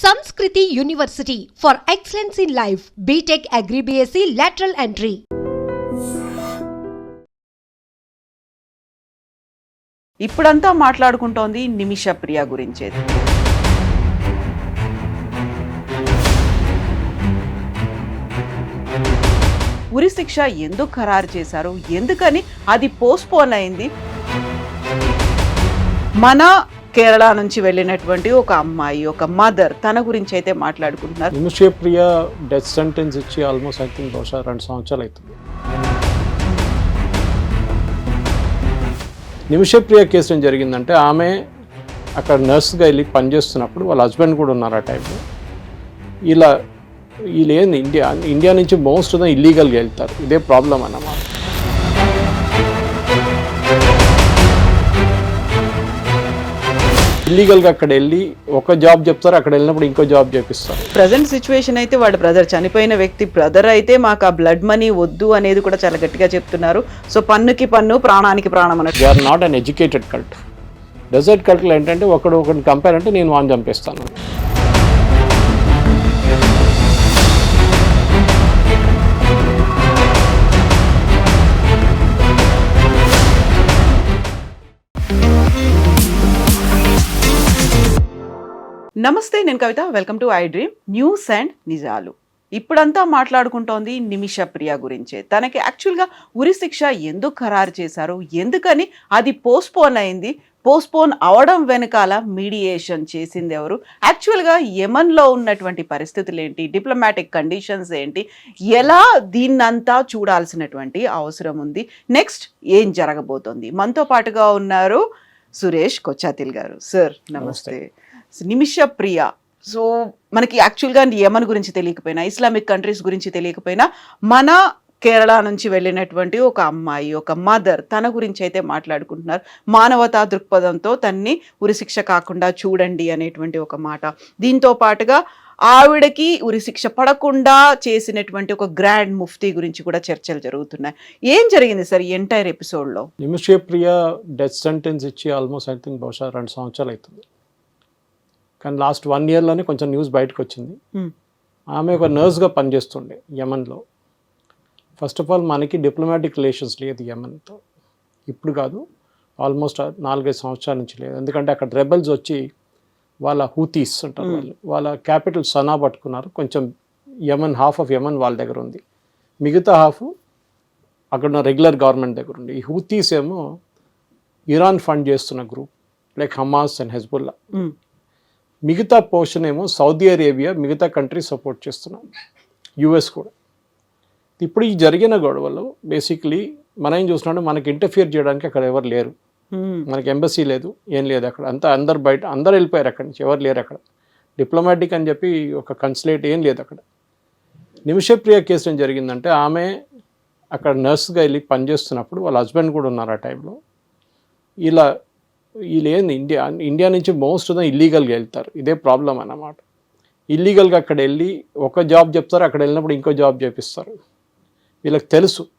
Sanskriti University for Excellence in Life, BTech Agri BSc Lateral Entry. ఇప్పుడంతా మాట్లాడుకుంటోంది నిమిష ప్రియ గురించే. ఉరి శిక్ష ఎందుకు ఖరారు చేశారు, ఎందుకని అది పోస్ట్పోన్ అయింది? మన కేరళ నుంచి వెళ్ళినటువంటి ఒక అమ్మాయి, ఒక మదర్, తన గురించి అయితే మాట్లాడుకుంటున్నారు. నిమిష ప్రియ డెత్ సెంటెన్స్ ఇచ్చి ఆల్మోస్ట్ ఐ థింక్ బహుశా 2 సంవత్సరాలు అవుతుంది. నిమిష ప్రియ కేసు ఏం జరిగిందంటే, ఆమె అక్కడ నర్స్గా వెళ్ళి పనిచేస్తున్నప్పుడు వాళ్ళ హస్బెండ్ కూడా ఉన్నారు ఆ టైంలో. వీళ్ళు ఏంది ఇండియా నుంచి మోస్ట్ ఇల్లీగల్గా వెళ్తారు, ఇదే ప్రాబ్లం అన్నమాట. ఇల్లీగల్గా అక్కడ వెళ్ళి ఒక జాబ్ చెప్తారు, అక్కడ వెళ్ళినప్పుడు ఇంకో జాబ్ చేపిస్తారు. ప్రజెంట్ సిచ్యువేషన్ అయితే వాడు బ్రదర్, చనిపోయిన వ్యక్తి బ్రదర్ అయితే మాకు ఆ బ్లడ్ మనీ వద్దు అనేది కూడా చాలా గట్టిగా చెప్తున్నారు. సో పన్నుకి పన్ను, ప్రాణానికి ప్రాణం అన్నట్టు. They are not uneducated cult. Dessert కల్ట్లో ఏంటంటే ఒకరిని కంపేర్ అంటే నేను వాడిని చంపేస్తాను. నమస్తే, నేను Kavitha. Welcome to I dream news and నిజాలు. ఇప్పుడంతా మాట్లాడుకుంటోంది నిమిష ప్రియ గురించే. తనకి యాక్చువల్గా ఉరి శిక్ష ఎందుకు ఖరారు చేశారు, ఎందుకని అది పోస్ట్పోన్ అయింది, పోస్ట్పోన్ అవడం వెనకాల మీడియేషన్ చేసింది ఎవరు, యాక్చువల్గా యెమెన్లో ఉన్నటువంటి పరిస్థితులు ఏంటి, డిప్లొమాటిక్ కండిషన్స్ ఏంటి, ఎలా దీన్నంతా చూడాల్సినటువంటి అవసరం ఉంది, నెక్స్ట్ ఏం జరగబోతోంది. మనతో పాటుగా ఉన్నారు సురేష్ కొచ్చాతిల్ గారు. సార్ నమస్తే. నిమిష ప్రియ, సో మనకి యాక్చువల్గా యెమెన్ గురించి తెలియకపోయినా, ఇస్లామిక్ కంట్రీస్ గురించి తెలియకపోయినా, మన కేరళ నుంచి వెళ్ళినటువంటి ఒక అమ్మాయి, ఒక మదర్, తన గురించి అయితే మాట్లాడుకుంటున్నారు. మానవతా దృక్పథంతో తన్ని ఉరిశిక్ష కాకుండా చూడండి అనేటువంటి ఒక మాట. దీంతో పాటుగా ఆవిడకి ఉరిశిక్ష పడకుండా చేసినటువంటి ఒక గ్రాండ్ ముఫ్తీ గురించి కూడా చర్చలు జరుగుతున్నాయి. ఏం జరిగింది సార్ ఈ ఎంటైర్ ఎపిసోడ్లో? నిమిష ప్రియ డెత్ సెంటెన్స్ ఇచ్చి ఆల్మోస్ట్ ఐ థింక్ బహుశా 2 సంవత్సరాలు అవుతుంది. కానీ లాస్ట్ 1 ఇయర్లోనే కొంచెం న్యూస్ బయటకు వచ్చింది. ఆమె ఒక నర్స్గా పనిచేస్తుండే యెమెన్లో. ఫస్ట్ ఆఫ్ ఆల్ మనకి డిప్లొమాటిక్ రిలేషన్స్ లేదు యెమెన్తో, ఇప్పుడు కాదు, ఆల్మోస్ట్ 4-5 సంవత్సరాల నుంచి లేదు. ఎందుకంటే అక్కడ రెబెల్స్ వచ్చి వాళ్ళ హూతీస్ ఉంటారు, వాళ్ళ క్యాపిటల్ సనా పట్టుకున్నారు. కొంచెం యెమెన్, హాఫ్ ఆఫ్ యెమెన్ వాళ్ళ దగ్గర ఉంది, మిగతా హాఫ్ అక్కడ ఉన్న రెగ్యులర్ గవర్నమెంట్ దగ్గర ఉంది. ఈ హూతీస్ ఏమో ఇరాన్ ఫండ్ చేస్తున్న group, like Hamas and Hezbollah. మిగతా పోర్షన్ ఏమో సౌదీ అరేబియా, మిగతా కంట్రీ సపోర్ట్ చేస్తున్నాం, యుఎస్ కూడా. ఇప్పుడు ఈ జరిగిన గొడవలో బేసిక్లీ మనం ఏం చూస్తున్నాడు, మనకి ఇంటర్ఫియర్ చేయడానికి అక్కడ ఎవరు లేరు. మనకి ఎంబసీ లేదు, ఏం లేదు అక్కడ. అందరు బయట, అందరు వెళ్ళిపోయారు అక్కడి నుంచి, ఎవరు లేరు అక్కడ. డిప్లొమాటిక్ అని చెప్పి ఒక కన్సులేట్ ఏం లేదు అక్కడ. నిమిష ప్రియ కేసు ఏం జరిగిందంటే, ఆమె అక్కడ నర్స్గా వెళ్ళి పనిచేస్తున్నప్పుడు వాళ్ళ హస్బెండ్ కూడా ఉన్నారు ఆ టైంలో. వీళ్ళు ఏంది ఇండియా నుంచి మోస్ట్ ఇల్లీగల్గా వెళ్తారు, ఇదే ప్రాబ్లం అన్నమాట. ఇల్లీగల్గా అక్కడ వెళ్ళి ఒక జాబ్ చెప్తారు, అక్కడ వెళ్ళినప్పుడు ఇంకో జాబ్ చేపిస్తారు. వీళ్ళకి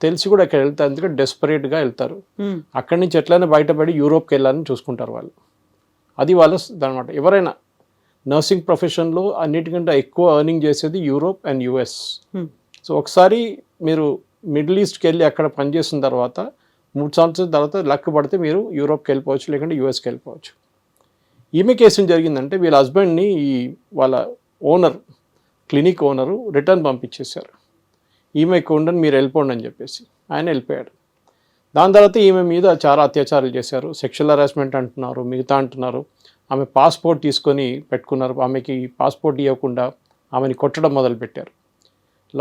తెలిసి కూడా అక్కడ వెళ్తారు, ఎందుకంటే డెస్పరేట్గా వెళ్తారు. అక్కడి నుంచి ఎట్లయినా బయటపడి యూరోప్కి వెళ్ళాలని చూసుకుంటారు వాళ్ళు. అది వాళ్ళ అనమాట. ఎవరైనా నర్సింగ్ ప్రొఫెషన్లో అన్నిటికంటే ఎక్కువ ఎర్నింగ్ చేసేది యూరోప్ అండ్ యుఎస్. సో ఒకసారి మీరు మిడిల్ ఈస్ట్కి వెళ్ళి అక్కడ పనిచేసిన తర్వాత 3 సంవత్సరాల తర్వాత లక్ పడితే మీరు యూరోప్కి వెళ్ళిపోవచ్చు, లేకుంటే యూఎస్కి వెళ్ళిపోవచ్చు. ఈమె కేసు ఏం జరిగిందంటే, వీళ్ళ హస్బెండ్ని వాళ్ళ ఓనర్, క్లినిక్ ఓనరు రిటర్న్ పంపించేశారు. ఈమె ఇక్కడ ఉండని, మీరు వెళ్ళిపోండి అని చెప్పేసి. ఆయన వెళ్ళిపోయాడు. దాని తర్వాత ఈమె మీద చాలా అత్యాచారాలు చేశారు, సెక్షువల్ హరాస్మెంట్ అంటున్నారు, మిగతా అంటున్నారు. ఆమె పాస్పోర్ట్ తీసుకొని పెట్టుకున్నారు, ఆమెకి పాస్పోర్ట్ ఇవ్వకుండా ఆమెని కొట్టడం మొదలుపెట్టారు.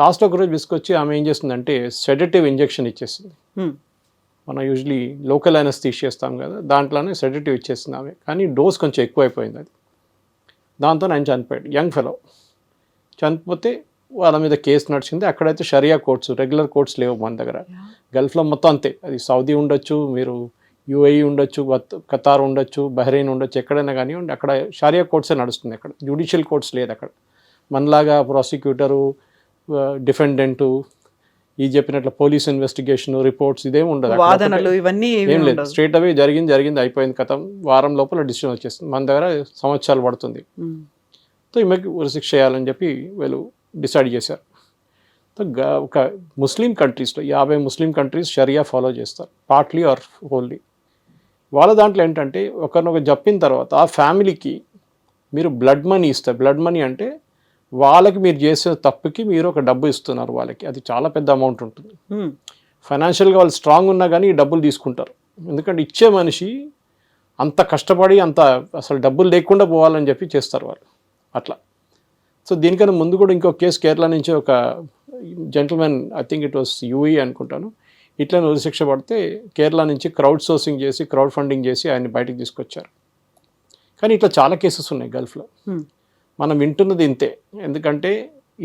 లాస్ట్ ఒకరోజు విసుకొచ్చి ఆమె ఏం చేసిందంటే సెడేటివ్ ఇంజెక్షన్ ఇచ్చేసింది. మనం యూజువలీ లోకల్ అనస్థీషియా చేస్తాం కదా, దాంట్లోనే సెడేటివ్ ఇచ్చేసింది ఆమె. కానీ డోస్ కొంచెం ఎక్కువైపోయింది అది. దాంతో ఆయన చనిపోయాడు, యంగ్ ఫెలో. చనిపోతే వాళ్ళ మీద కేసు నడిచింది. అక్కడైతే షరియా కోర్ట్స్, రెగ్యులర్ కోర్ట్స్ లేవు మన దగ్గర. గల్ఫ్లో మొత్తం అంతే. అది సౌదీ ఉండొచ్చు, మీరు యుఏఈ ఉండొచ్చు, ఖతార్ ఉండొచ్చు, బహ్రెయిన్ ఉండొచ్చు, ఎక్కడైనా కానివ్వండి, అక్కడ షరియా కోర్ట్సే నడుస్తుంది. అక్కడ జ్యుడిషియల్ కోర్ట్స్ లేదు అక్కడ. మనలాగా ప్రాసిక్యూటరు, డిఫెండెంటు, ఈ చెప్పినట్లు పోలీస్ ఇన్వెస్టిగేషన్ రిపోర్ట్స్ ఇదేమి ఉండదు, వాదనలు ఇవన్నీ ఏం లేదు. స్ట్రేట్ అవే జరిగింది అయిపోయింది, కథం. వారం లోపల డిసిషన్ వచ్చేస్తుంది. మన దగ్గర సంవత్సరాలు పడుతుంది. సో ఈమెకి ఉరిశిక్ష చేయాలని చెప్పి వీళ్ళు డిసైడ్ చేశారు. సో ఒక ముస్లిం కంట్రీస్లో 50 ముస్లిం కంట్రీస్ షరియా ఫాలో చేస్తారు, పార్ట్లీ ఆర్ హోల్లీ. వాళ్ళ దాంట్లో ఏంటంటే ఒకరినొక చెప్పిన తర్వాత ఆ ఫ్యామిలీకి మీరు బ్లడ్ మనీ ఇస్తారు. బ్లడ్ మనీ అంటే వాళ్ళకి మీరు చేసే తప్పుకి మీరు ఒక డబ్బు ఇస్తున్నారు వాళ్ళకి. అది చాలా పెద్ద అమౌంట్ ఉంటుంది. ఫైనాన్షియల్గా వాళ్ళు స్ట్రాంగ్ ఉన్నా కానీ ఈ డబ్బులు తీసుకుంటారు. ఎందుకంటే ఇచ్చే మనిషి అంత కష్టపడి అంత అసలు డబ్బులు లేకుండా పోవాలని చెప్పి చేస్తారు వాళ్ళు అట్లా. సో దీనికన్నా ముందు కూడా ఇంకో కేసు కేరళ నుంచి ఒక gentleman, I think it was UAE అనుకుంటాను, ఇట్లా ఉరిశిక్ష పడితే కేరళ నుంచి క్రౌడ్ సోర్సింగ్ చేసి క్రౌడ్ ఫండింగ్ చేసి ఆయన్ని బయటకు తీసుకొచ్చారు. కానీ ఇట్లా చాలా కేసెస్ ఉన్నాయి గల్ఫ్లో. మనం వింటున్నది ఇంతే. ఎందుకంటే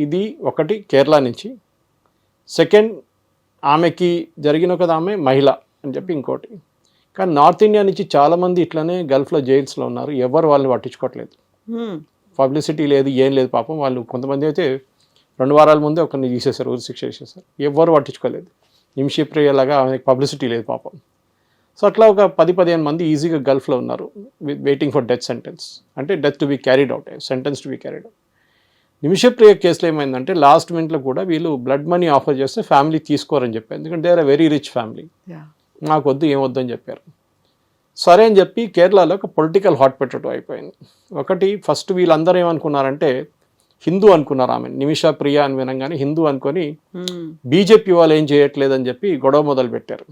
ఇది ఒకటి కేరళ నుంచి, సెకండ్ ఆమెకి జరిగిన ఒక ఆమె మహిళ అని చెప్పి ఇంకోటి. కానీ నార్త్ ఇండియా నుంచి చాలామంది ఇట్లనే గల్ఫ్లో జైల్స్లో ఉన్నారు. ఎవరు వాళ్ళని పట్టించుకోవట్లేదు. పబ్లిసిటీ లేదు, ఏం లేదు. పాపం వాళ్ళు కొంతమంది అయితే 2 వారాల ముందే ఒకరిని తీసేశారు, ఉరిశిక్ష చేసేసారు. ఎవరు పట్టించుకోలేదు. నిమిషప్రియలాగా ఆమెకు పబ్లిసిటీ లేదు పాపం. సో అట్లా ఒక 10-15 మంది ఈజీగా గల్ఫ్లో ఉన్నారు వెయిటింగ్ ఫర్ డెత్ సెంటెన్స్, అంటే death to be carried out, sentence to be carried out. Nimishapriya కేసులో ఏమైందంటే లాస్ట్ మినిట్లో కూడా వీళ్ళు బ్లడ్ మనీ ఆఫర్ చేస్తే ఫ్యామిలీ తీసుకోరని చెప్పారు. ఎందుకంటే they are a very rich family, మాకు వద్దు, ఏమొద్దు అని చెప్పారు. సరే అని చెప్పి కేరళలో ఒక పొలిటికల్ హాట్ పొటాటో అయిపోయింది. ఒకటి ఫస్ట్ వీళ్ళందరూ ఏమనుకున్నారంటే హిందూ అనుకున్నారు ఆమె, నిమిషా ప్రియ అని వినంగానే హిందూ అనుకొని బీజేపీ వాళ్ళు ఏం చేయట్లేదని చెప్పి గొడవ మొదలు పెట్టారు.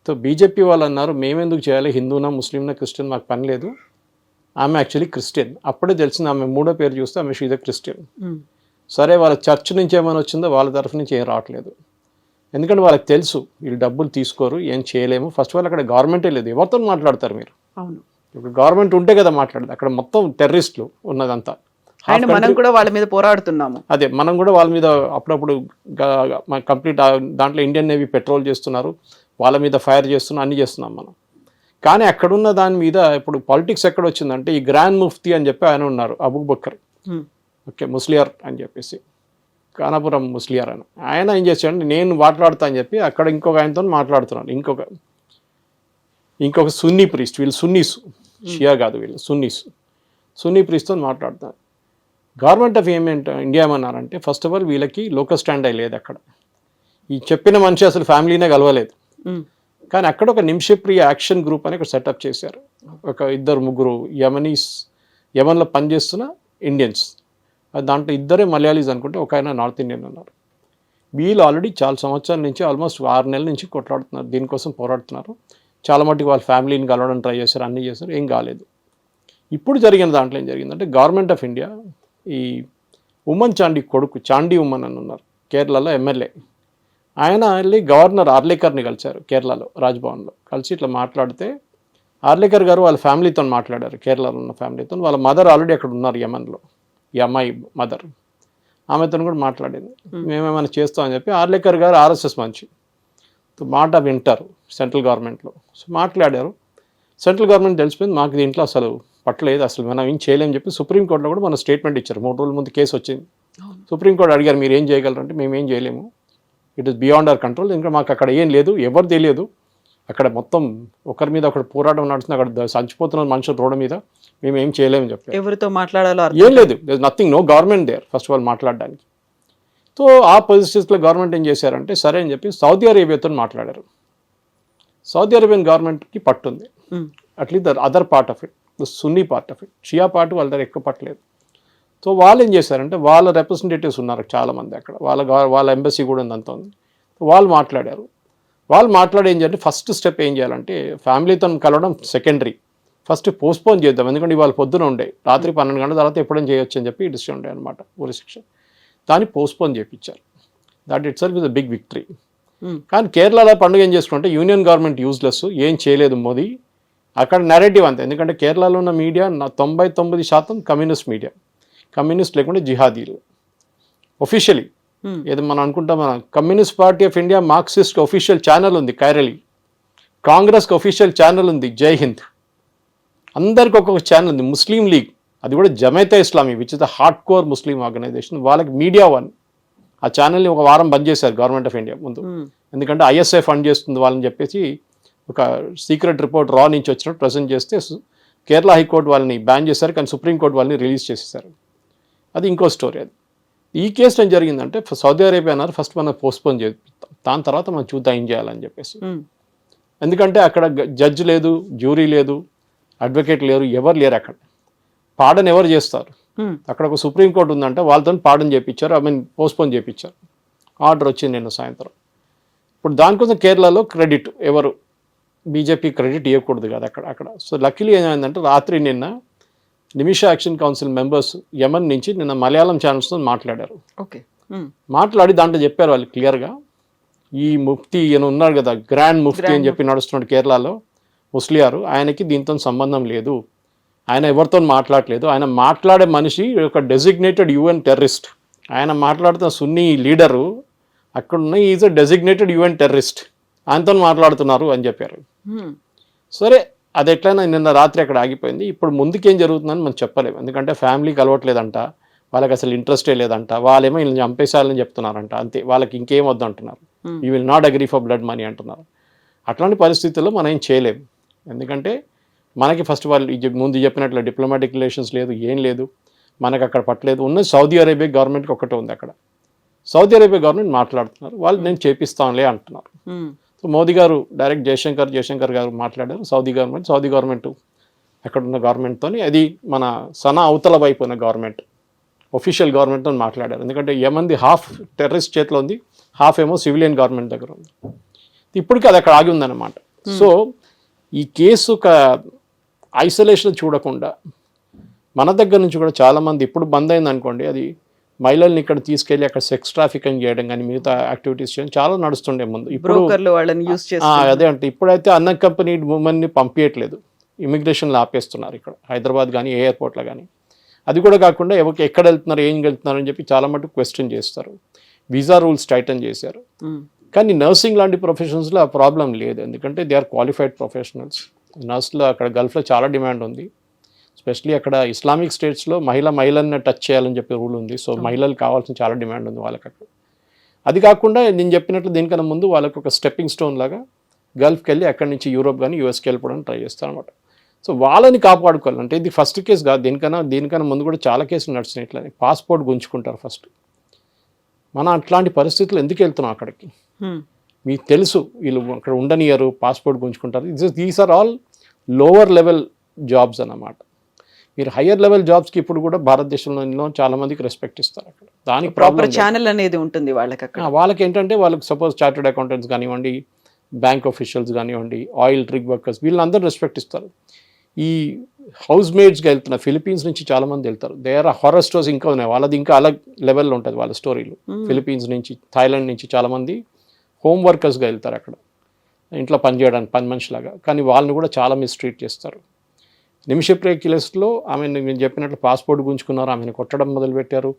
సో బీజేపీ వాళ్ళు అన్నారు మేమెందుకు చేయాలి, హిందూనా ముస్లింనా క్రిస్టియన్ మాకు పని లేదు, ఆమె యాక్చువల్లీ క్రిస్టియన్. అప్పుడే తెలిసింది ఆమె 3వ పేరు చూస్తే ఆమె షీజ్ ఎ క్రిస్టియన్. సరే వాళ్ళ చర్చ్ నుంచి ఏమైనా వచ్చిందో వాళ్ళ తరఫు నుంచి ఏం రావట్లేదు. ఎందుకంటే వాళ్ళకి తెలుసు వీళ్ళు డబ్బులు తీసుకోరు, ఏం చేయలేము. ఫస్ట్ ఆఫ్ ఆల్ అక్కడ గవర్నమెంటే లేదు, ఎవరితో మాట్లాడతారు మీరు? అవును, ఇప్పుడు గవర్నమెంట్ ఉంటే కదా మాట్లాడదు. అక్కడ మొత్తం టెర్రరిస్టులు ఉన్నదంతా. మనం కూడా వాళ్ళ మీద పోరాడుతున్నాము. అదే మనం కూడా వాళ్ళ మీద అప్పుడప్పుడు కంప్లీట్ దాంట్లో ఇండియన్ నేవీ పెట్రోల్ చేస్తున్నారు, వాళ్ళ మీద ఫైర్ చేస్తున్నాం, అన్నీ చేస్తున్నాం మనం. కానీ అక్కడున్న దాని మీద ఇప్పుడు పాలిటిక్స్ ఎక్కడ వచ్చిందంటే ఈ గ్రాండ్ ముఫ్తీ అని చెప్పి ఆయన ఉన్నారు, అబూబకర్, ఓకే, ముస్లియార్ అని చెప్పేసి, కానాపురం ముస్లియార్ అని. ఆయన ఏం చేశాడు, నేను మాట్లాడతా అని చెప్పి అక్కడ ఇంకొక ఆయనతో మాట్లాడుతున్నాను. ఇంకొక సున్నీ ప్రీస్ట్, వీళ్ళు సున్నీస్, షియా కాదు వీళ్ళు సున్నీస్, సున్నీ ప్రీస్ట్తో మాట్లాడుతున్నారు. గవర్నమెంట్ ఆఫ్ ఇండియా ఏమన్నారంటే ఫస్ట్ ఆఫ్ ఆల్ వీళ్ళకి లోకల్ స్టాండ్ లేదు. అక్కడ ఈ చెప్పిన మనిషి అసలు ఫ్యామిలీనే కలవలేదు. కానీ అక్కడ ఒక నిమిషప్రియ యాక్షన్ గ్రూప్ అని ఇక్కడ సెటప్ చేశారు. ఒక 2-3 యమన్లో పనిచేస్తున్న ఇండియన్స్, దాంట్లో 2 మలయాళీస్ అనుకుంటే, ఒక ఆయన నార్త్ ఇండియన్ ఉన్నారు. వీళ్ళు ఆల్రెడీ చాలా సంవత్సరాల నుంచి ఆల్మోస్ట్ 6 నెలల నుంచి కొట్లాడుతున్నారు, దీనికోసం పోరాడుతున్నారు. చాలా మటుకు వాళ్ళ ఫ్యామిలీని కలవడం ట్రై చేశారు, అన్నీ చేశారు, ఏం కాలేదు. ఇప్పుడు జరిగిన దాంట్లో ఏం జరిగిందంటే గవర్నమెంట్ ఆఫ్ ఇండియా ఈ ఉమ్మన్ చాండీ కొడుకు, చాండీ ఉమ్మన్ అని ఉన్నారు, కేరళలో ఎమ్మెల్యే, ఆయన వెళ్ళి గవర్నర్ ఆర్లేకర్ని కలిశారు కేరళలో రాజ్భవన్లో. కలిసి ఇట్లా మాట్లాడితే ఆర్లేకర్ గారు వాళ్ళ ఫ్యామిలీతో మాట్లాడారు, కేరళలో ఉన్న ఫ్యామిలీతో. వాళ్ళ మదర్ ఆల్రెడీ అక్కడ ఉన్నారు యమన్లో, ఈ అమ్మాయి మదర్, ఆమెతో కూడా మాట్లాడింది. మేమేమైనా చేస్తామని చెప్పి. ఆర్లేకర్ గారు ఆర్ఎస్ఎస్ మంచి మాట వింటారు సెంట్రల్ గవర్నమెంట్లో. సో మాట్లాడారు. సెంట్రల్ గవర్నమెంట్ తెలిసిపోయింది, మాకు దీంట్లో అసలు పట్టలేదు, అసలు మనం ఏం చేయలేమని చెప్పి సుప్రీంకోర్టులో కూడా మన స్టేట్మెంట్ ఇచ్చారు. 3 రోజుల ముందు కేసు వచ్చింది. సుప్రీంకోర్టు అడిగారు మీరు ఏం చేయగలరంటే మేము ఏం చేయలేము, it is beyond our control. ఇంకా మాకు అక్కడ ఏం లేదు, ఎవరు తెలియదు, అక్కడ మొత్తం ఒకరి మీద ఒకటి పోరాటం నడుస్తుంది, అక్కడ చచ్చిపోతున్న మనుషులు రోడ్డు మీద, మేము ఏం చేయలేమని చెప్పారు. ఎవరితో మాట్లాడాలో ఏం లేదు, nothing, no government there first of all మాట్లాడడానికి. సో ఆ పొజిషన్స్లో గవర్నమెంట్ ఏం చేశారంటే సరే అని చెప్పి సౌదీ అరేబియాతో మాట్లాడారు. సౌదీ అరేబియన్ గవర్నమెంట్కి పట్టుంది, at least the other part of it, the Sunni part of it, Shia part వాళ్ళ దగ్గర ఎక్కువ పట్టలేదు. సో వాళ్ళు ఏం చేశారంటే వాళ్ళ రిప్రజెంటేటివ్స్ ఉన్నారు చాలామంది అక్కడ, వాళ్ళ ఎంబసీ కూడా ఉందంత ఉంది. వాళ్ళు మాట్లాడారు. వాళ్ళు మాట్లాడి ఏం చేయాలంటే ఫస్ట్ స్టెప్ ఏం చేయాలంటే ఫ్యామిలీతో కలవడం సెకండరీ, ఫస్ట్ పోస్ట్పోన్ చేద్దాం. ఎందుకంటే ఇవాళ పొద్దున ఉండే, రాత్రి 12 గంటల తర్వాత ఎప్పుడైనా చేయొచ్చు అని చెప్పి డిసిషన్ ఉండే అనమాట, ఉరిశిక్ష. దాన్ని పోస్ట్పోన్ చేయించారు. That itself is a big victory. కానీ కేరళలో పండుగ ఏం చేసుకుంటే యూనియన్ గవర్నమెంట్ యూజ్లెస్, ఏం చేయలేదు మోదీ. అక్కడ నెరేటివ్ అంతే, ఎందుకంటే కేరళలో ఉన్న మీడియా 99% కమ్యూనిస్ట్ మీడియా, కమ్యూనిస్ట్ లేకుంటే జిహాదీలు. ఒఫిషియలీ ఏదో మనం అనుకుంటాం, మన communist party of India Marxist official channel ఉంది కైరళి, కాంగ్రెస్కి ఒఫిషియల్ ఛానల్ ఉంది జై హింద్, అందరికి ఒక్కొక్క ఛానల్ ఉంది. ముస్లిం లీగ్, అది కూడా Jamaat-e-Islami which is the hard core Muslim organisation, వాళ్ళకి మీడియా వన్. ఆ ఛానల్ని 1 వారం బంద్ చేశారు గవర్నమెంట్ ఆఫ్ ఇండియా ముందు, ఎందుకంటే ఐఎస్ఐ ఫండ్ చేస్తుంది వాళ్ళని చెప్పేసి ఒక సీక్రెట్ రిపోర్ట్ రా నుంచి వచ్చినట్టు ప్రజెంట్ చేస్తే కేరళ హైకోర్టు వాళ్ళని బ్యాన్ చేశారు, కానీ సుప్రీంకోర్టు వాళ్ళని రిలీజ్ చేసేసారు. అది ఇంకో స్టోరీ. అది ఈ కేసు ఏం జరిగిందంటే సౌదీ అరేబియా అన్నారు ఫస్ట్ మనం పోస్ట్పోన్ చేపిస్తాం, దాని తర్వాత మనం చూద్దాం ఏం చేయాలని చెప్పేసి. ఎందుకంటే అక్కడ జడ్జి లేదు, జ్యూరీ లేదు, అడ్వకేట్ లేరు, ఎవరు లేరు అక్కడ. పాడన్ ఎవరు చేస్తారు? అక్కడ ఒక సుప్రీంకోర్టు ఉందంటే వాళ్ళతో పాడన్ చేయించారు, పోస్ట్పోన్ చేయించారు. ఆర్డర్ వచ్చింది నిన్న సాయంత్రం. ఇప్పుడు దానికోసం కేరళలో క్రెడిట్ ఎవరు బీజేపీ క్రెడిట్ ఇవ్వకూడదు కదా అక్కడ. సో లక్కీలీ ఏమైందంటే రాత్రి నిన్న నిమిష యాక్షన్ కౌన్సిల్ మెంబర్స్ యమన్ నుంచి నిన్న మలయాళం ఛానల్స్తో మాట్లాడారు. ఓకే, మాట్లాడి దాంట్లో చెప్పారు వాళ్ళు క్లియర్గా, ఈ ముఫ్తీ ఈయన ఉన్నాడు కదా, గ్రాండ్ ముఫ్తీ అని చెప్పి నడుస్తున్నాడు కేరళలో, ముస్లియారు, ఆయనకి దీంతో సంబంధం లేదు, ఆయన ఎవరితో మాట్లాడలేదు, ఆయన మాట్లాడే మనిషి ఒక డెసిగ్నేటెడ్ యుఎన్ టెర్రరిస్ట్, ఆయన మాట్లాడుతున్న సున్నీ లీడరు అక్కడున్న is a designated UN terrorist, ఆయనతో మాట్లాడుతున్నారు అని చెప్పారు. సరే అది ఎట్లయినా నిన్న రాత్రి అక్కడ ఆగిపోయింది. ఇప్పుడు ముందుకేం జరుగుతుందని మనం చెప్పలేము, ఎందుకంటే ఫ్యామిలీకి అలవట్లేదంట, వాళ్ళకి అసలు ఇంట్రెస్టే లేదంట, వాళ్ళేమో వీళ్ళని చంపేసాలని చెప్తున్నారంట, అంతే, వాళ్ళకి ఇంకేం వద్దు అంటున్నారు, you will not agree for blood money అంటున్నారు. అట్లాంటి పరిస్థితుల్లో మనం ఏం చేయలేము, ఎందుకంటే మనకి ఫస్ట్ వాళ్ళు ముందు చెప్పినట్లు డిప్లొమాటిక్ రిలేషన్స్ లేదు, ఏం లేదు, మనకు అక్కడ పట్టలేదు. ఉన్నది సౌదీ అరేబియా గవర్నమెంట్కి ఒకటే ఉంది అక్కడ. సౌదీ అరేబియా గవర్నమెంట్ మాట్లాడుతున్నారు, వాళ్ళు నేను చేపిస్తానులే అంటున్నారు. సో మోదీ గారు డైరెక్ట్ జయశంకర్ గారు మాట్లాడారు, సౌదీ గవర్నమెంట్ అక్కడ ఉన్న గవర్నమెంట్తో, అది మన సనా అవతల వైపు ఉన్న గవర్నమెంట్, ఒఫీషియల్ గవర్నమెంట్తో మాట్లాడారు. ఎందుకంటే యమన్ది హాఫ్ టెర్రరిస్ట్ చేతిలో ఉంది, హాఫ్ ఏమో సివిలియన్ గవర్నమెంట్ దగ్గర ఉంది. ఇప్పటికీ అది అక్కడ ఆగి ఉందన్నమాట. సో ఈ కేసు ఒక ఐసోలేషన్ చూడకుండా మన దగ్గర నుంచి కూడా చాలామంది ఇప్పుడు బంద్ అయింది అనుకోండి, అది మహిళల్ని ఇక్కడ తీసుకెళ్ళి అక్కడ సెక్స్ ట్రాఫికింగ్ చేయడం కానీ మిగతా యాక్టివిటీస్ చేయడం చాలా నడుస్తుండే ముందు. ఇప్పుడు అదే అంటే ఇప్పుడైతే అన్అకంపెనీడ్ ఉమెన్ని పంపించట్లేదు, ఇమిగ్రేషన్లో ఆపేస్తున్నారు ఇక్కడ హైదరాబాద్ కానీ ఎయిర్పోర్ట్లో కానీ. అది కూడా కాకుండా ఎవరికి ఎక్కడ వెళ్తున్నారు, ఏం వెళ్తున్నారు అని చెప్పి చాలా మటుకు క్వశ్చన్ చేస్తారు. వీసా రూల్స్ టైటన్ చేశారు. కానీ నర్సింగ్ లాంటి ప్రొఫెషన్స్లో ఆ ప్రాబ్లం లేదు, ఎందుకంటే దే ఆర్ క్వాలిఫైడ్ ప్రొఫెషనల్స్. నర్స్లో అక్కడ గల్ఫ్లో చాలా డిమాండ్ ఉంది, ఎస్పెషలీ అక్కడ ఇస్లామిక్ స్టేట్స్లో మహిళని టచ్ చేయాలని చెప్పి రూల్ ఉంది. సో మహిళలు కావాల్సిన చాలా డిమాండ్ ఉంది వాళ్ళకి అక్కడ. అది కాకుండా నేను చెప్పినట్లు దీనికన్నా ముందు వాళ్ళకి ఒక స్టెప్పింగ్ స్టోన్ లాగా గల్ఫ్కి వెళ్ళి అక్కడి నుంచి యూరోప్ కానీ యూఎస్కి వెళ్ళిపోవడానికి ట్రై చేస్తారు అనమాట. సో వాళ్ళని కాపాడుకోవాలంటే ఇది ఫస్ట్ కేసు కాదు, దీనికన్నా ముందు కూడా చాలా కేసులు నడుస్తున్నాయి. ఇట్లా పాస్పోర్ట్ గుంజుకుంటారు ఫస్ట్. మనం అట్లాంటి పరిస్థితులు ఎందుకు వెళ్తున్నాం అక్కడికి? మీకు తెలుసు వీళ్ళు అక్కడ ఉండనియరు, పాస్పోర్ట్ గుంజుకుంటారు. These are all lower level jobs అన్నమాట. మీరు హయ్యర్ లెవెల్ జాబ్స్కి ఇప్పుడు కూడా భారతదేశంలో చాలా మందికి రెస్పెక్ట్ ఇస్తారు అక్కడ. దానికి ప్రాపర్ ఛానల్ అనేది ఉంటుంది వాళ్ళకి అక్కడ. వాళ్ళకి ఏంటంటే వాళ్ళకి సపోజ్ చార్టెడ్ అకౌంటెంట్స్ కానివ్వండి, బ్యాంక్ ఆఫీషియల్స్ కానివ్వండి, ఆయిల్ రిగ్ వర్కర్స్, వీళ్ళందరూ రెస్పెక్ట్ ఇస్తారు. ఈ హౌస్ మేడ్స్గా వెళ్తున్న ఫిలిపీన్స్ నుంచి చాలా మంది వెళ్తారు. దేర్ ఆర్ హారర్ స్టోరీస్ ఇంకా ఉన్నాయి, వాళ్ళది ఇంకా అలగ్ లెవెల్లో ఉంటుంది వాళ్ళ స్టోరీలు. ఫిలిపీన్స్ నుంచి, థాయిలాండ్ నుంచి చాలా మంది హోమ్ వర్కర్స్గా వెళ్తారు అక్కడ, ఇంట్లో పని చేయడానికి, పని మనిషిలాగా. కానీ వాళ్ళని కూడా చాలా మిస్ట్రీట్ చేస్తారు. నిమిషప్రియ కేసులో ఆమె నేను చెప్పినట్లు పాస్పోర్ట్ గుంజుకున్నారు, ఆమెను కొట్టడం మొదలుపెట్టారు,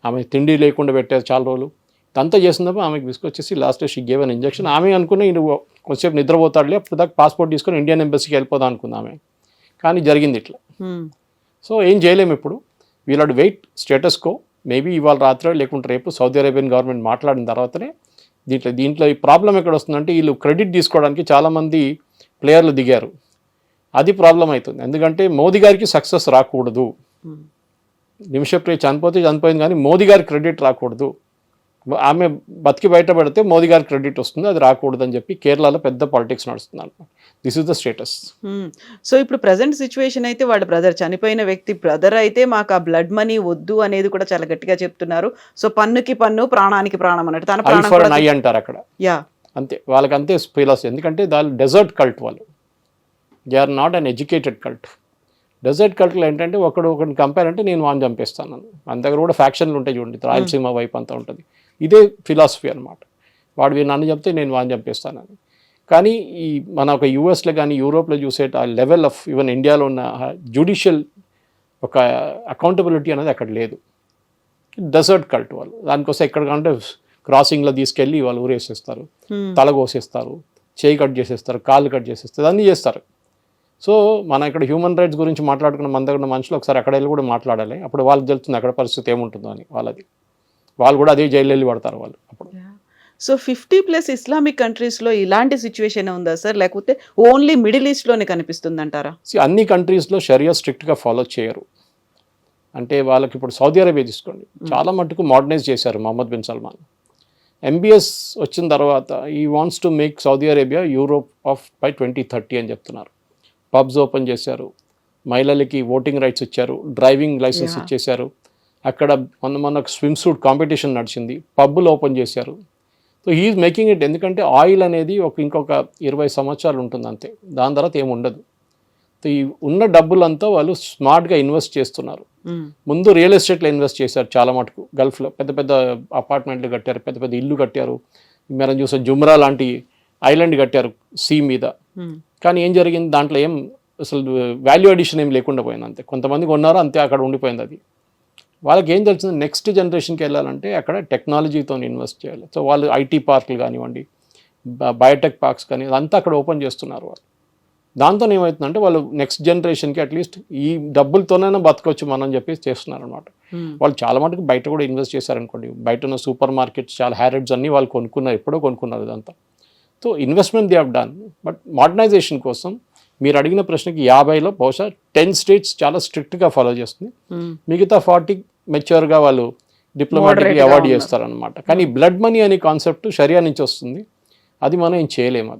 ఆమె తిండి లేకుండా పెట్టారు చాలా రోజులు. ఇదంతా చేసినప్పుడు ఆమెకు విసుకొచ్చేసి last she gave an injection. ఆమె అనుకుని కొంచెంసేపు నిద్రపోతాడులే, అప్పుడు దాకా పాస్పోర్ట్ తీసుకొని ఇండియన్ ఎంబసీకి వెళ్ళిపోదాం అనుకుంది ఆమె. కానీ జరిగింది ఇట్లా. సో ఏం చేయలేము ఇప్పుడు. We'll have to wait status quo. Maybe ఇవాళ రాత్రి లేకుంటే రేపు సౌదీ అరేబియన్ గవర్నమెంట్ మాట్లాడిన తర్వాతనే దీంట్లో ఈ ప్రాబ్లం ఎక్కడ వస్తుందంటే వీళ్ళు క్రెడిట్ తీసుకోవడానికి చాలామంది ప్లేయర్లు దిగారు. అది ప్రాబ్లం అవుతుంది. ఎందుకంటే మోదీ గారికి సక్సెస్ రాకూడదు. నిమిషప్రియ చనిపోయింది కానీ మోదీ గారికి క్రెడిట్ రాకూడదు. ఆమె బతికి బయటపడితే మోదీ గారికి క్రెడిట్ వస్తుంది, అది రాకూడదు అని చెప్పి కేరళలో పెద్ద పాలిటిక్స్ నడుస్తుంది అనమాట. This is the status. So ఇప్పుడు ప్రజెంట్ సిచ్యువేషన్ అయితే వాళ్ళ బ్రదర్, చనిపోయిన వ్యక్తి బ్రదర్ అయితే మాకు ఆ బ్లడ్ మనీ వద్దు అనేది కూడా చాలా గట్టిగా చెప్తున్నారు. సో పన్నుకి పన్ను, ప్రాణానికి ప్రాణం అన్నట్టు తన ప్రాణం అంటారు అక్కడ. అంతే, వాళ్ళకి అంతే ఫిలాసఫీ. ఎందుకంటే దాని డెజర్ట్ కల్ట్, వాళ్ళు they are not uneducated cult. Dessert కల్ట్లో ఏంటంటే ఒకరిని కంపేర్ అంటే నేను వాడిని చంపేస్తాను. మన దగ్గర కూడా ఫ్యాక్షన్లు ఉంటాయి చూడండి, రాయలసీమ వైపు అంతా ఉంటుంది. ఇదే ఫిలాసఫీ అనమాట. వాడు నన్ను చెప్తే నేను వాడిని చంపేస్తానని. కానీ ఈ మన ఒక యూఎస్లో కానీ యూరోప్లో చూసే ఆ లెవెల్ ఆఫ్ ఈవెన్ ఇండియాలో ఉన్న జ్యుడిషియల్ ఒక అకౌంటబిలిటీ అనేది అక్కడ లేదు. డెజర్ట్ కల్ట్ వాళ్ళు. దానికోసం ఎక్కడికంటే క్రాసింగ్లో తీసుకెళ్ళి వాళ్ళు ఊరేసేస్తారు, తల కోసేస్తారు, చేయి కట్ చేసేస్తారు, కాళ్ళు కట్ చేసేస్తారు, అన్నీ చేస్తారు. సో మన ఇక్కడ హ్యూమన్ రైట్స్ గురించి మాట్లాడుకున్న మన దగ్గర ఉన్న మనుషులు ఒకసారి అక్కడ వెళ్ళి కూడా మాట్లాడాలి. అప్పుడు వాళ్ళకి తెలుస్తుంది అక్కడ పరిస్థితి ఏముంటుందో అని. వాళ్ళు కూడా అదే జైలు వెళ్ళి పడతారు వాళ్ళు అప్పుడు. సో 50+ ఇస్లామిక్ కంట్రీస్లో ఇలాంటి సిచ్యువేషన్ ఉందా సార్, లేకపోతే ఓన్లీ మిడిల్ ఈస్ట్లోనే కనిపిస్తుంది అంటారా? అన్ని కంట్రీస్లో షరియా స్ట్రిక్ట్గా ఫాలో చేయరు. అంటే వాళ్ళకి ఇప్పుడు సౌదీ అరేబియా తీసుకోండి, చాలా మటుకు మోడర్నైజ్ చేశారు మహమ్మద్ బిన్ సల్మాన్. MBS వచ్చిన తర్వాత ఈ wants to make Saudi Arabia Europe of by 2030 అని చెప్తున్నారు. పబ్స్ ఓపెన్ చేశారు, మహిళలకి ఓటింగ్ రైట్స్ ఇచ్చారు, డ్రైవింగ్ లైసెన్స్ ఇచ్చేశారు. అక్కడ మొన్న స్విమ్ సూట్ కాంపిటీషన్ నడిచింది, పబ్బులు ఓపెన్ చేశారు. So he's making it. ఎందుకంటే ఆయిల్ అనేది ఇంకొక 20 సంవత్సరాలు ఉంటుంది అంతే, దాని తర్వాత ఏమి ఉండదు. సో ఈ ఉన్న డబ్బులంతా వాళ్ళు స్మార్ట్గా ఇన్వెస్ట్ చేస్తున్నారు. ముందు రియల్ ఎస్టేట్లో ఇన్వెస్ట్ చేశారు చాలా మటుకు. గల్ఫ్లో పెద్ద పెద్ద అపార్ట్మెంట్లు కట్టారు, పెద్ద పెద్ద ఇల్లు కట్టారు. మనం చూసే జుమ్రా లాంటి ఐలాండ్ కట్టారు సీ మీద. కానీ ఏం జరిగింది, దాంట్లో ఏం అసలు వాల్యూ అడిషన్ ఏం లేకుండా పోయింది అంతే. కొంతమంది కొన్నారు అంతే, అక్కడ ఉండిపోయింది అది. వాళ్ళకి ఏం తెలిసింది, నెక్స్ట్ జనరేషన్కి వెళ్ళాలంటే అక్కడ టెక్నాలజీతో ఇన్వెస్ట్ చేయాలి. సో వాళ్ళు ఐటీ పార్కులు కానివ్వండి, బయోటెక్ పార్క్స్ కానీ అదంతా అక్కడ ఓపెన్ చేస్తున్నారు వాళ్ళు. దాంతో ఏమవుతుందంటే వాళ్ళు నెక్స్ట్ జనరేషన్కి అట్లీస్ట్ ఈ డబ్బులతోనైనా బతకొచ్చు మనం చెప్పేసి చేస్తున్నారు అనమాట. వాళ్ళు చాలా మటుకు బయట కూడా ఇన్వెస్ట్ చేశారనుకోండి. బయట ఉన్న సూపర్ మార్కెట్స్ చాలా హ్యారెడ్స్ అన్నీ వాళ్ళు కొనుక్కున్నారు, ఎప్పుడో కొనుక్కున్నారు ఇదంతా. So investment they have done. But modernisation కోసం మీరు అడిగిన ప్రశ్నకి 50లో బహుశా 10 స్టేట్స్ చాలా స్ట్రిక్ట్గా ఫాలో చేస్తుంది. మిగతా 40 మెచ్యూర్గా వాళ్ళు డిప్లొమాటిక్లీ అవాయిడ్ చేస్తారనమాట. కానీ బ్లడ్ మనీ అనే కాన్సెప్ట్ షరియా నుంచి వస్తుంది, అది మనం ఏం చేయలేము.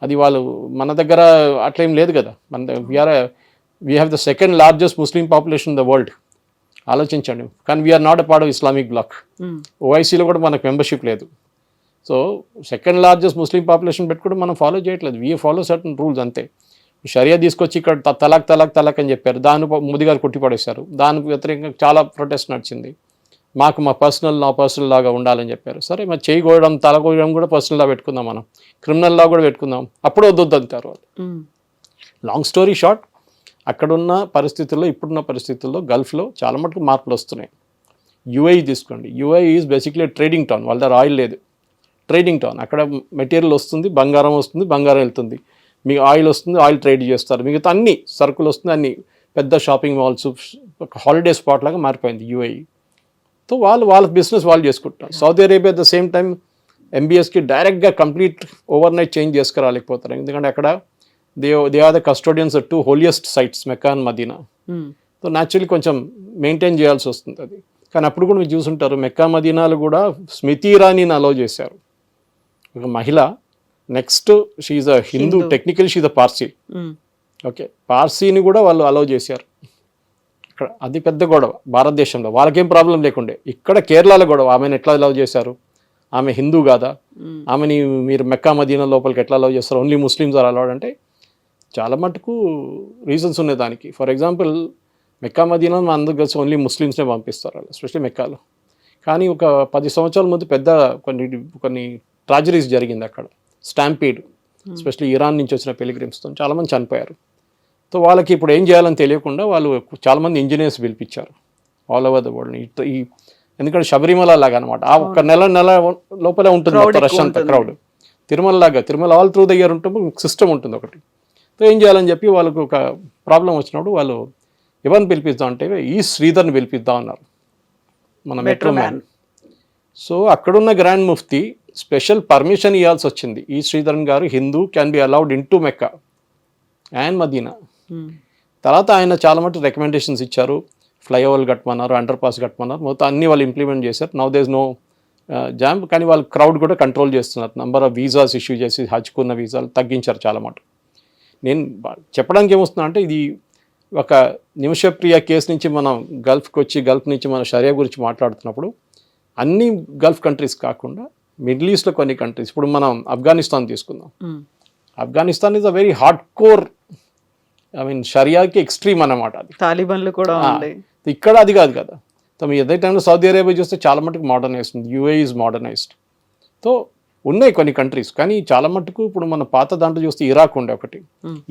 అది వాళ్ళు మన దగ్గర అట్లేం లేదు కదా. మన we have the second largest Muslim population in the world, ఆలోచించండి. కానీ we are not a part of Islamic bloc. ఓఐసీలో కూడా మనకు మెంబర్షిప్ లేదు. So second largest Muslim population పెట్టుకుంటే మనం ఫాలో చేయట్లేదు. వీ ఫాలో సర్టన్ రూల్స్ అంతే. షరియా తీసుకొచ్చి ఇక్కడ తలాక్ అని చెప్పారు, దాన్ని మోదీ గారు కొట్టిపడేశారు. దానికి వ్యతిరేకంగా చాలా ప్రొటెస్ట్ నడిచింది. మా పర్సనల్ లాగా ఉండాలని చెప్పారు. సరే మరి చేయి కోయడం, తల కోయడం కూడా పర్సనల్ లా పెట్టుకుందాం, మనం క్రిమినల్ లా కూడా పెట్టుకుందాం, అప్పుడు వద్దు అంటారు వాళ్ళు. లాంగ్ స్టోరీ షార్ట్, అక్కడున్న పరిస్థితుల్లో, ఇప్పుడున్న పరిస్థితుల్లో గల్ఫ్లో చాలా మటుకు మార్పులు వస్తున్నాయి. UAE తీసుకోండి, UAE is basically trading town. వాళ్ళ దగ్గర ఆయిల్ లేదు, ట్రేడింగ్ టౌన్. అక్కడ మెటీరియల్ వస్తుంది, బంగారం వస్తుంది, బంగారం వెళ్తుంది, మీకు ఆయిల్ వస్తుంది, ఆయిల్ ట్రేడ్ చేస్తారు, మిగతా అన్ని సరుకులు వస్తుంది, అన్ని పెద్ద షాపింగ్ మాల్స్, ఒక హాలిడే స్పాట్ లాగా మారిపోయింది UAE. సో వాళ్ళ బిజినెస్ వాళ్ళు చేసుకుంటారు. Saudi Arabia at the same time MBSకి డైరెక్ట్గా కంప్లీట్ ఓవర్ నైట్ చేంజ్ చేసుకురాలేకపోతారు. ఎందుకంటే అక్కడ they are the custodians of 2 holiest sites, Mecca and Medina. So naturally కొంచెం మెయింటైన్ చేయాల్సి వస్తుంది అది. కానీ అప్పుడు కూడా మీరు చూసుంటారు, మెక్కా మదీనాలు కూడా స్మృతి ఇరానీని అలౌ చేశారు, ఒక మహిళ. Next she's a Hindu, technical she's a Parsi. Okay, పార్సీని కూడా వాళ్ళు అలౌ చేశారు. ఇక్కడ అది పెద్ద గొడవ భారతదేశంలో, వాళ్ళకేం ప్రాబ్లం లేకుండే. ఇక్కడ కేరళలో గొడవ, ఆమెను ఎట్లా అలౌ చేశారు, ఆమె హిందూ కాదా, ఆమెని మీరు మెక్కా మదీనా లోపలికి ఎట్లా అలౌ చేస్తారు, ఓన్లీ ముస్లిమ్స్ ఆర్ అలౌడ్ అంటే చాలా మటుకు రీజన్స్ ఉన్నాయి దానికి. ఫర్ ఎగ్జాంపుల్ మెక్కా మదీనా మన అందరూ కలిసి ఓన్లీ ముస్లిమ్స్నే పంపిస్తారు వాళ్ళు, ఎస్పెషల్లీ మెక్కాలో. కానీ ఒక 10 సంవత్సరాల ముందు పెద్ద కొన్ని ట్రాజడీస్ జరిగింది అక్కడ, స్టాంపీడ్, ఎస్పెషల్లీ ఇరాన్ నుంచి వచ్చిన పిలిగ్రిమ్స్తో చాలామంది చనిపోయారు. సో వాళ్ళకి ఇప్పుడు ఏం చేయాలని తెలియకుండా వాళ్ళు చాలామంది ఇంజనీర్స్ పిలిపించారు ఆల్ ఓవర్ ద వరల్డ్. ఎందుకంటే శబరిమల లాగా అనమాట, ఆ ఒక నెల లోపలే ఉంటుంది రష్ అంతా, క్రౌడ్. తిరుమల లాగా, Tirumala all through the year ఉంటుంది, సిస్టమ్ ఉంటుంది ఒకటి. సో ఏం చేయాలని చెప్పి వాళ్ళకు ఒక ప్రాబ్లం వచ్చినప్పుడు వాళ్ళు ఎవరిని పిలిపిద్దాం అంటే ఈ శ్రీధర్ని పిలిపిద్దాం అన్నారు, మన మెట్రో మ్యాన్. సో అక్కడున్న గ్రాండ్ ముఫ్తీ స్పెషల్ పర్మిషన్ ఇవ్వాల్సి వచ్చింది, ఈ శ్రీధరన్ గారు Hindu can be allowed into Mecca and Medina. తర్వాత ఆయన చాలా మటు రికమెండేషన్స్ ఇచ్చారు, ఫ్లైఓవర్లు కట్టమన్నారు, అండర్ పాస్ కట్టమన్నారు, మొత్తం అన్ని వాళ్ళు ఇంప్లిమెంట్ చేశారు. Now there is no jam. కానీ వాళ్ళు క్రౌడ్ కూడా కంట్రోల్ చేస్తున్నారు, నంబర్ ఆఫ్ వీసాస్ ఇష్యూ చేసి హజ్కున్న వీసాలు తగ్గించారు చాలా మటు. నేను చెప్పడానికి ఏమొస్తున్నా అంటే, ఇది ఒక నిమిషప్రియ కేసు నుంచి మనం గల్ఫ్కి వచ్చి, గల్ఫ్ నుంచి మనం షరియా గురించి మాట్లాడుతున్నప్పుడు అన్ని గల్ఫ్ కంట్రీస్ కాకుండా మిడిల్ ఈస్ట్లో కొన్ని కంట్రీస్, ఇప్పుడు మనం ఆఫ్ఘనిస్తాన్ తీసుకుందాం. Afghanistan is a very hard core, I mean షరియాకి ఎక్స్ట్రీమ్ అన్నమాట. అది తాలిబాన్లు కూడా ఇక్కడ అది కాదు కదా. సో మీ అదే టైంలో సౌదీ అరేబియా చూస్తే చాలా మటుకు మోడర్నైజ్డ్ ఉంది, UAE ఈజ్ మోడర్నైజ్డ్. సో ఉన్నాయి కొన్ని కంట్రీస్, కానీ చాలా మటుకు ఇప్పుడు మన పాత దాంట్లో చూస్తే ఇరాక్ ఉండే ఒకటి,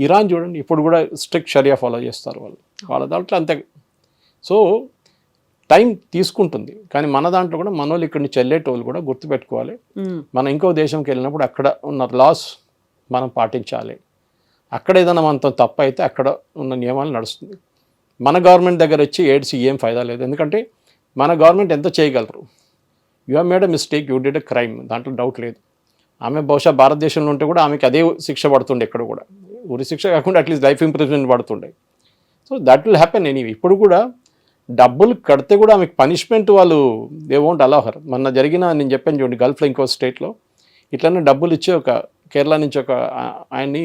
ఇరాన్ చూడండి ఇప్పుడు కూడా స్ట్రిక్ట్ షరియా ఫాలో చేస్తారు వాళ్ళ దాంట్లో అంతే. సో టైం తీసుకుంటుంది, కానీ మన దాంట్లో కూడా మన వాళ్ళు ఇక్కడి నుంచి వెళ్ళేటోళ్ళు కూడా గుర్తుపెట్టుకోవాలి, మనం ఇంకో దేశంకి వెళ్ళినప్పుడు అక్కడ ఉన్న లాస్ మనం పాటించాలి. అక్కడ ఏదైనా మనతో తప్పు అయితే అక్కడ ఉన్న నియమాలు నడుస్తుంది. మన గవర్నమెంట్ దగ్గర వచ్చి ఏడ్చి ఏం ఫైదా లేదు, ఎందుకంటే మన గవర్నమెంట్ ఎంత చేయగలరు. You have made a mistake, you did a crime, దాంట్లో డౌట్ లేదు. ఆమె బహుశా భారతదేశంలో ఉంటే కూడా ఆమెకి అదే శిక్ష పడుతుండే ఎక్కడ కూడా, ఉరి శిక్ష కాకుండా అట్లీస్ట్ లైఫ్ ఇంప్రిజన్మెంట్ పడుతుండే. So that will happen anyway. ఇప్పుడు కూడా డబ్బులు కడితే కూడా ఆమెకు పనిష్మెంట్ వాళ్ళు దే వోంట్ అలౌ హర్. మొన్న జరిగిన నేను చెప్పాను చూడండి, గల్ఫ్లో ఇంకో స్టేట్లో ఇట్లనే డబ్బులు ఇచ్చి ఒక కేరళ నుంచి ఒక ఆయన్ని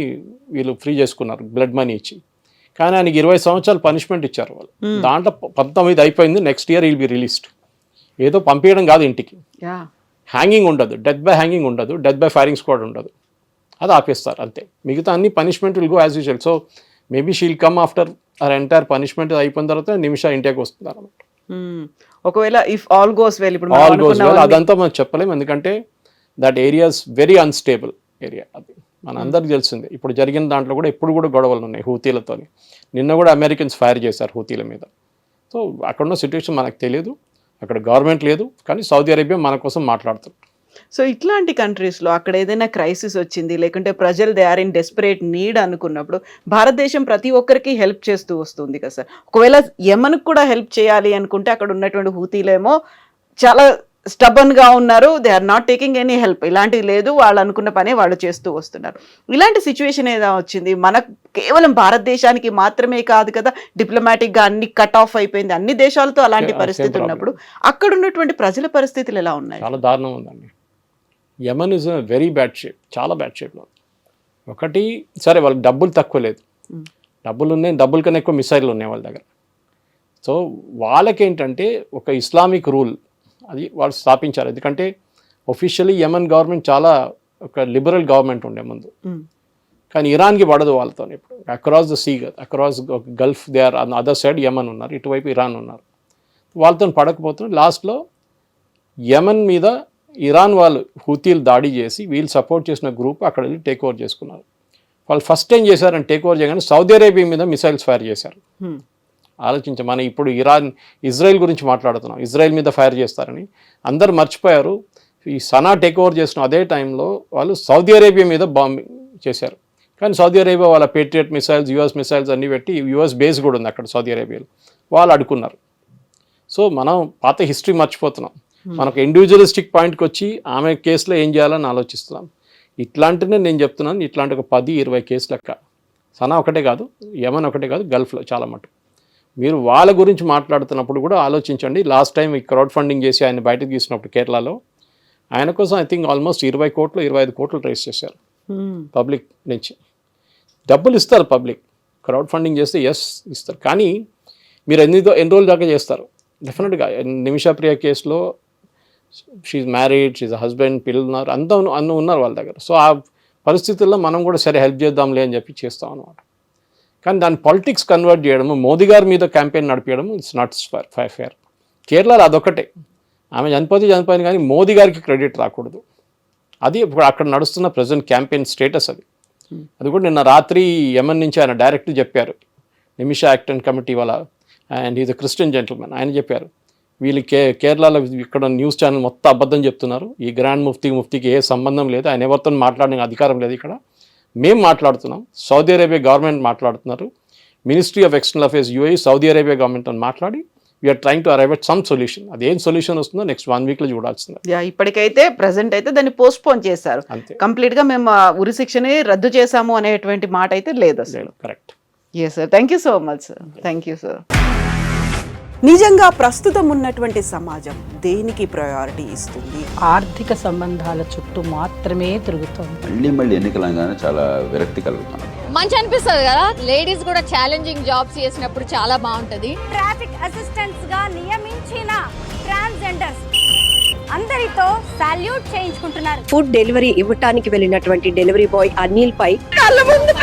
వీళ్ళు ఫ్రీ చేసుకున్నారు బ్లడ్ మనీ ఇచ్చి, కానీ ఆయనకి 20 సంవత్సరాలు పనిష్మెంట్ ఇచ్చారు వాళ్ళు. దాంట్లో 19 అయిపోయింది, next year will be released. ఏదో పంపించడం కాదు ఇంటికి, హ్యాంగింగ్ ఉండదు, డెత్ బై హ్యాంగింగ్ ఉండదు, డెత్ బై ఫైరింగ్ స్క్వాడ్ ఉండదు, అది ఆపేస్తారు అంతే. మిగతా అన్ని punishment will go as usual. So maybe she'll come after our entire punishment అయిపోయిన తర్వాత నిమిష ఇండియాకి వస్తుంది అనమాట. ఒకవేళ ఇఫ్ ఆల్ గోస్ వెల్, ఇప్పుడు ఆల్ గోస్ వెల్ అదంతా మనం చెప్పలేము, ఎందుకంటే that area's very unstable area. అది మన అందరికి తెలిసిందే. ఇప్పుడు జరిగిన దాంట్లో కూడా ఎప్పుడు కూడా గొడవలు ఉన్నాయి హూతీలతో. నిన్న కూడా అమెరికన్స్ ఫైర్ చేశారు హూతీల మీద. సో అక్కడ ఉన్న సిచ్యువేషన్ మనకు తెలియదు, అక్కడ గవర్నమెంట్ లేదు, కానీ సౌదీ అరేబియా మన కోసం మాట్లాడుతుంది. సో ఇట్లాంటి కంట్రీస్లో అక్కడ ఏదైనా క్రైసిస్ వచ్చింది, లేకుంటే ప్రజలు they are in desperate need అనుకున్నప్పుడు భారతదేశం ప్రతి ఒక్కరికి హెల్ప్ చేస్తూ వస్తుంది కదా సార్. ఒకవేళ యెమెన్కి కూడా హెల్ప్ చేయాలి అనుకుంటే అక్కడ ఉన్నటువంటి హూతీలేమో చాలా స్టబన్గా ఉన్నారు, they are not taking any help, ఇలాంటివి లేదు, వాళ్ళు అనుకున్న పనే వాళ్ళు చేస్తూ వస్తున్నారు. ఇలాంటి సిచ్యువేషన్ ఏదో వచ్చింది మనకు, కేవలం భారతదేశానికి మాత్రమే కాదు కదా, డిప్లొమాటిక్గా అన్ని కట్ ఆఫ్ అయిపోయింది, అన్ని దేశాలతో అలాంటి పరిస్థితి ఉన్నప్పుడు అక్కడ ఉన్నటువంటి ప్రజల పరిస్థితులు ఎలా ఉన్నాయి? చాలా దారుణం ఉందండి. Yemen is very bad shape, చాలా బ్యాడ్ షేప్లో. ఒకటి సరే వాళ్ళకి డబ్బులు తక్కువ లేదు, డబ్బులు ఉన్నాయి, డబ్బుల కన్నా ఎక్కువ మిసైళ్ళు ఉన్నాయి వాళ్ళ దగ్గర. సో వాళ్ళకేంటంటే ఒక ఇస్లామిక్ రూల్ అది వాళ్ళు స్థాపించారు. ఎందుకంటే ఒఫిషియలీ యెమెన్ గవర్నమెంట్ చాలా ఒక లిబరల్ గవర్నమెంట్ ఉండే ముందు, కానీ ఇరాన్కి పడదు వాళ్ళతో. ఇప్పుడు across the sea, across Gulf they are on other side Yemen ఉన్నారు, ఇటువైపు ఇరాన్ ఉన్నారు, వాళ్ళతో పడకపోతున్నారు. లాస్ట్లో యెమెన్ మీద ఇరాన్ వాళ్ళు హూతీలు దాడి చేసి వీళ్ళు సపోర్ట్ చేసిన గ్రూప్ అక్కడ వెళ్ళి టేక్ ఓవర్ చేసుకున్నారు. వాళ్ళు ఫస్ట్ టైం చేశారని టేక్ ఓవర్ చేయగానే సౌదీ అరేబియా మీద మిసైల్స్ ఫైర్ చేశారు. ఆలోచించాం, మనం ఇప్పుడు ఇజ్రాయెల్ గురించి మాట్లాడుతున్నాం, ఇజ్రాయెల్ మీద ఫైర్ చేస్తారని అందరు మర్చిపోయారు. ఈ సనా టేక్ ఓవర్ చేసిన అదే టైంలో వాళ్ళు సౌదీ అరేబియా మీద బాంబింగ్ చేశారు. కానీ సౌదీ అరేబియా వాళ్ళ పేట్రియట్ మిసైల్స్, యుఎస్ మిసైల్స్ అన్నీ పెట్టి, యుఎస్ బేస్ కూడా ఉంది అక్కడ సౌదీ అరేబియాలో, వాళ్ళు అడుకున్నారు. సో మనం పాత హిస్టరీ మర్చిపోతున్నాం. మనకు ఇండివిజువలిస్టిక్ పాయింట్కి వచ్చి ఆమె కేసులో ఏం చేయాలని ఆలోచిస్తున్నాం. ఇట్లాంటినే నేను చెప్తున్నాను, ఇట్లాంటి ఒక 10-20 కేసులు లెక్క. సనా ఒకటే కాదు, యెమెన్ ఒకటే కాదు, గల్ఫ్లో చాలా మటుకు. మీరు వాళ్ళ గురించి మాట్లాడుతున్నప్పుడు కూడా ఆలోచించండి. లాస్ట్ టైం ఈ క్రౌడ్ ఫండింగ్ చేసి ఆయన బయటకు తీసినప్పుడు కేరళలో ఆయన కోసం ఐ థింక్ ఆల్మోస్ట్ 20 కోట్లు 25 కోట్లు రైజ్ చేశారు పబ్లిక్ నుంచి. డబ్బులు ఇస్తారు పబ్లిక్, క్రౌడ్ ఫండింగ్ చేస్తే ఎస్ ఇస్తారు, కానీ మీరు ఎన్ని రోజుల దాకా చేస్తారు? డెఫినెట్గా నిమిష ప్రియ కేసులో షీఈ్ మ్యారీడ్, షీఈ్ హస్బెండ్, పిల్లలు ఉన్నారు, అన్నీ ఉన్నారు వాళ్ళ దగ్గర. సో ఆ పరిస్థితుల్లో మనం కూడా సరే హెల్ప్ చేద్దాంలే అని చెప్పి చేస్తాం అనమాట. కానీ దాన్ని పాలిటిక్స్ కన్వర్ట్ చేయడము, మోదీ గారి మీద క్యాంపెయిన్ నడిపించడం ఇట్స్ నాట్ ఫేర్. కేరళలో అదొకటే, ఆమె చనిపోయింది కానీ మోదీ గారికి క్రెడిట్ రాకూడదు. అది ఇప్పుడు అక్కడ నడుస్తున్న ప్రజెంట్ క్యాంపెయిన్ స్టేటస్ అది. అది కూడా నిన్న రాత్రి యెమెన్ నుంచి ఆయన డైరెక్ట్ చెప్పారు, నిమిషా యాక్ట్ అండ్ కమిటీ వాళ్ళ, and is a Christian gentleman, ఆయన చెప్పారు వీళ్ళు కేరళలో ఇక్కడ న్యూస్ ఛానల్ మొత్తం అబద్ధం చెప్తున్నారు, ఈ గ్రాండ్ ముఫ్తీకి ఏ సంబంధం లేదు, ఆయన ఎవరితో మాట్లాడడానికి అధికారం లేదు, ఇక్కడ మేము మాట్లాడుతున్నాం, సౌదీ అరేబియా గవర్నమెంట్ మాట్లాడుతున్నారు, ministry of external affairs UAE Saudi Arabia గవర్నమెంట్తో మాట్లాడి we are trying to arrive at some solution. అదేం సొల్యూషన్ వస్తుందో నెక్స్ట్ 1 వీక్లో చూడాల్సింది. ఇప్పటికైతే ప్రెసెంట్ అయితే దాన్ని పోస్ట్పోన్ చేశారు, కంప్లీట్గా మేము ఉరి శిక్షని రద్దు చేశాము అనేటువంటి మాట అయితే లేదు అసలు. Correct. Yes sir, thank you so much sir. Thank you sir. నిజంగా ప్రస్తుతం ఉన్నటువంటి సమాజం దేనికి ప్రయారిటీ ఇస్తుంది? ఆర్థిక సంబంధాల చుట్టూ మాత్రమే తిరుగుతుంది. మళ్ళీ ఎన్నికలంగానే చాలా విరక్తి కలుగుతాను. మంచి అనిపిస్తుంది కదా, లేడీస్ కూడా ఛాలెంజింగ్ జాబ్స్ చేసినప్పుడు చాలా బాగుంటది. ట్రాఫిక్ అసిస్టెంట్స్ గా నియమించిన ట్రాన్స్జెండర్స్ అందరితో సాల్యూట్ చేయించుకుంటున్నారు. ఫుడ్ డెలివరీ ఇవ్వటానికి వెళ్ళినటువంటి డెలివరీ బాయ్ అనిల్ పై కళ్ళ ముందు